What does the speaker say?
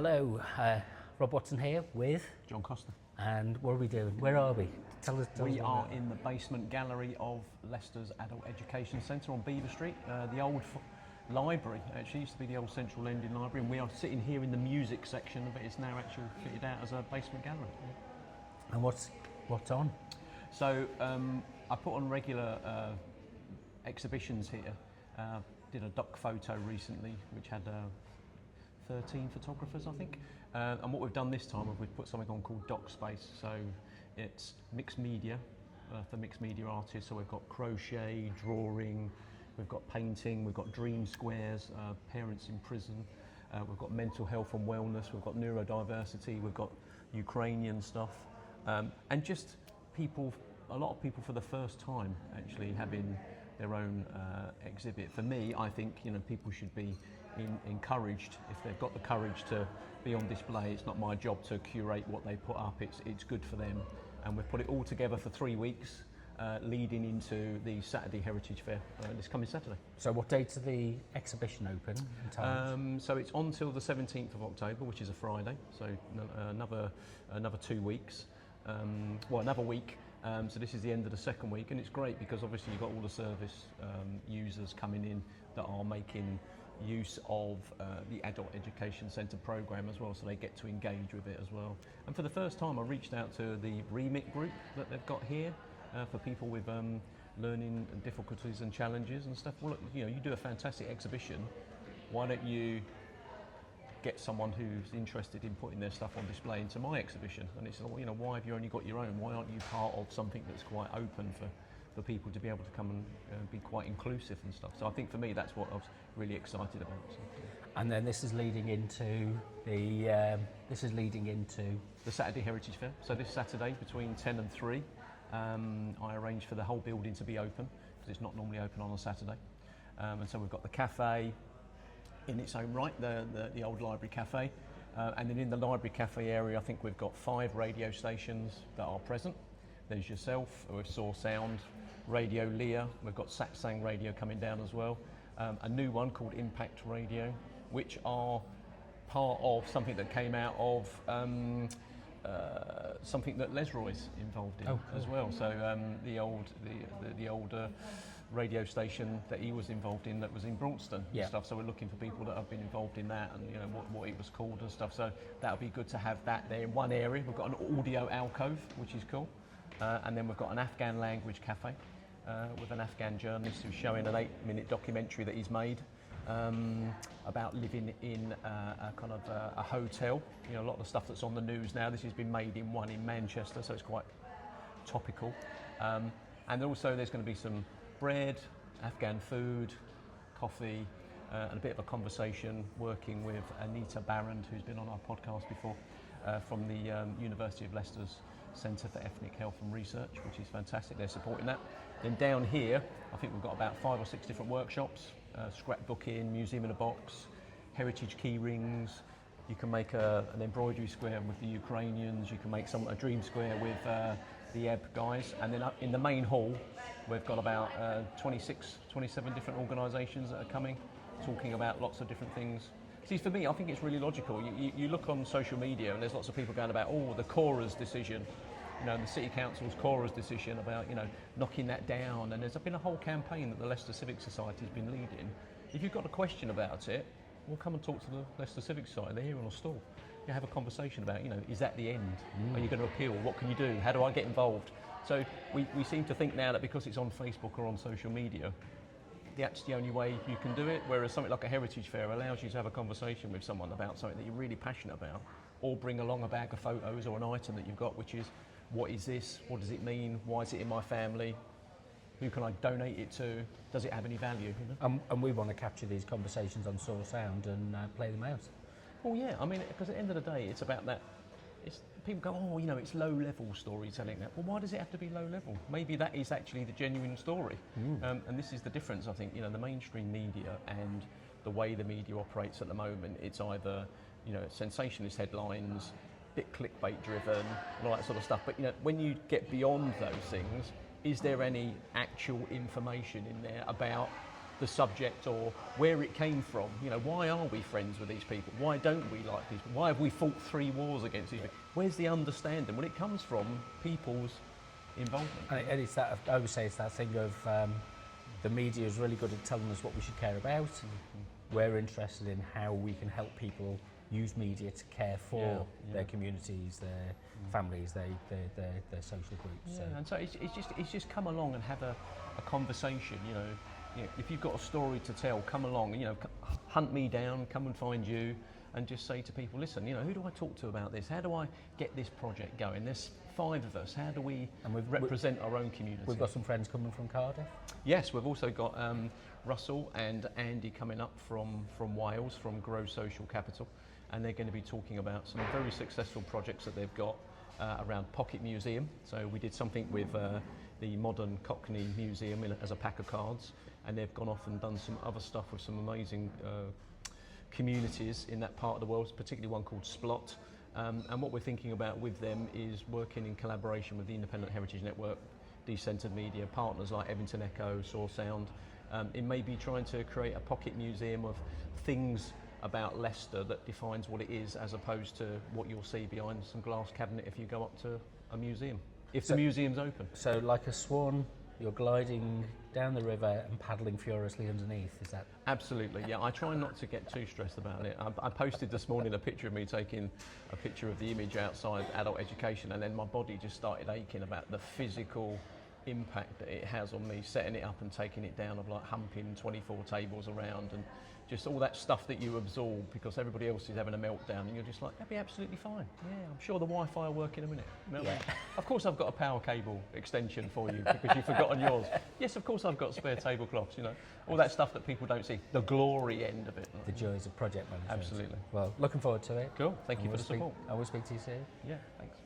Hello, Rob Watson here with, John Costa. and what are we doing? Where are we? Tell us. We are in the basement gallery of Leicester's Adult Education Centre on Beaver Street. The old library actually used to be the old Central Lending Library, and we are sitting here in the music section, but it's now actually fitted out as a basement gallery. And what's on? So I put on regular exhibitions here. Did a doc photo recently, which had 13 photographers, I think. And what we've done this time, we've put something on called Doc Space. So it's mixed media for mixed media artists. So we've got crochet, drawing, we've got painting, we've got dream squares, parents in prison, we've got mental health and wellness, we've got neurodiversity, we've got Ukrainian stuff, and just people, a lot of people for the first time actually having their own exhibit. For me, I think people should be encouraged, if they've got the courage to be on display. It's not my job to curate what they put up. It's good for them, and we've put it all together for 3 weeks, leading into the Saturday Heritage Fair this coming Saturday. So what dates are the exhibition open? So it's on till the 17th of October, which is a Friday. So another 2 weeks. Another week. So this is the end of the second week, and it's great because obviously you've got all the service users coming in that are making use of the Adult Education Centre programme as well, so they get to engage with it as well. And for the first time I reached out to the Remit group that they've got here for people with learning difficulties and challenges and stuff. Well, look, you do a fantastic exhibition, why don't you get someone who's interested in putting their stuff on display into my exhibition? And it's, why have you only got your own? Why aren't you part of something that's quite open for people to be able to come and be quite inclusive and stuff? So I think for me that's what I was really excited about. So. And then this is leading into the Saturday Heritage Fair. So this Saturday between 10 and 3, I arranged for the whole building to be open because it's not normally open on a Saturday. And so we've got the cafe in its own right, the old library cafe, and then in the library cafe area I think we've got 5 radio stations that are present. There's yourself with Soar Sound, Radio Leah, we've got Satsang Radio coming down as well, a new one called Impact Radio, which are part of something that came out of something that Lesroy's involved in as well. So the old radio station that he was involved in that was in Braunston and stuff. So we're looking for people that have been involved in that and what it was called and stuff. So that'll be good to have that there in one area. We've got an audio alcove, which is cool, and then we've got an Afghan language cafe with an Afghan journalist who's showing an 8-minute documentary that he's made about living in a kind of a hotel. A lot of the stuff that's on the news now, this has been made in one in Manchester, so it's quite topical. And also there's going to be some bread, Afghan food, coffee, and a bit of a conversation working with Anita Barrand, who's been on our podcast before, from the University of Leicester's Centre for Ethnic Health and Research, which is fantastic. They're supporting that. Then down here, I think we've got about 5 or 6 different workshops, scrapbooking, museum in a box, heritage key rings. You can make an embroidery square with the Ukrainians, you can make a dream square with the Ebb guys, and then up in the main hall we've got about 27 different organisations that are coming, talking about lots of different things. See, for me, I think it's really logical. You look on social media and there's lots of people going about, the Cora's decision, the City Council's Cora's decision about, knocking that down, and there's been a whole campaign that the Leicester Civic Society has been leading. If you've got a question about it, well, come and talk to the Leicester Civic Society. They're here on a stall. You have a conversation about, is that the end? Are you going to appeal? What can you do? How do I get involved? So we seem to think now that because it's on Facebook or on social media, that's the only way you can do it, whereas something like a heritage fair allows you to have a conversation with someone about something that you're really passionate about, or bring along a bag of photos or an item that you've got, which is, what is this? What does it mean? Why is it in my family? Who can I donate it to? Does it have any value? And we want to capture these conversations on Soar Sound and play them out. Well, yeah, I mean, because at the end of the day, it's about that. People go, it's low-level storytelling. Well, why does it have to be low-level? Maybe that is actually the genuine story. And this is the difference, I think. The mainstream media and the way the media operates at the moment, it's either, sensationalist headlines, bit clickbait-driven, and all that sort of stuff. But, when you get beyond those things, is there any actual information in there about the subject or where it came from. You know, why are we friends with these people? Why don't we like these people? Why have we fought 3 wars against these people? Where's the understanding? Well, it comes from people's involvement. And it's that, I always say it's that thing of the media is really good at telling us what we should care about. We're interested in how we can help people use media to care for their communities, their families, their social groups. Yeah, and so it's just come along and have a conversation. You know, if you've got a story to tell, come along. You know, hunt me down, come and find you, and just say to people, listen, you know, who do I talk to about this? How do I get this project going? There's 5 of us. How do we represent our own community? We've got some friends coming from Cardiff. Yes, we've also got Russell and Andy coming up from Wales, from Grow Social Capital, and they're going to be talking about some very successful projects that they've got around Pocket Museum. So we did something with the Modern Cockney Museum as a pack of cards, and they've gone off and done some other stuff with some amazing communities in that part of the world, particularly one called Splot. And what we're thinking about with them is working in collaboration with the Independent Heritage Network, Decentered Media, partners like Evington Echo, Source Sound, in maybe trying to create a pocket museum of things about Leicester that defines what it is, as opposed to what you'll see behind some glass cabinet if you go up to a museum, if the museum's open. So like a swan, you're gliding down the river and paddling furiously underneath, is that? Absolutely, yeah. I try not to get too stressed about it. I posted this morning a picture of me taking a picture of the image outside adult education, and then my body just started aching about the physical impact that it has on me, setting it up and taking it down, of like humping 24 tables around and just all that stuff that you absorb because everybody else is having a meltdown, and you're just like, that'd be absolutely fine. Yeah, I'm sure the Wi-Fi will work in a minute. Yeah. Of course I've got a power cable extension for you because you've forgotten yours. Yes, of course I've got spare tablecloths, you know, all that stuff that people don't see, the glory end of it. The joys of project management. Absolutely. Well, looking forward to it. Cool, thank you for the support. I will speak to you soon. Yeah, thanks.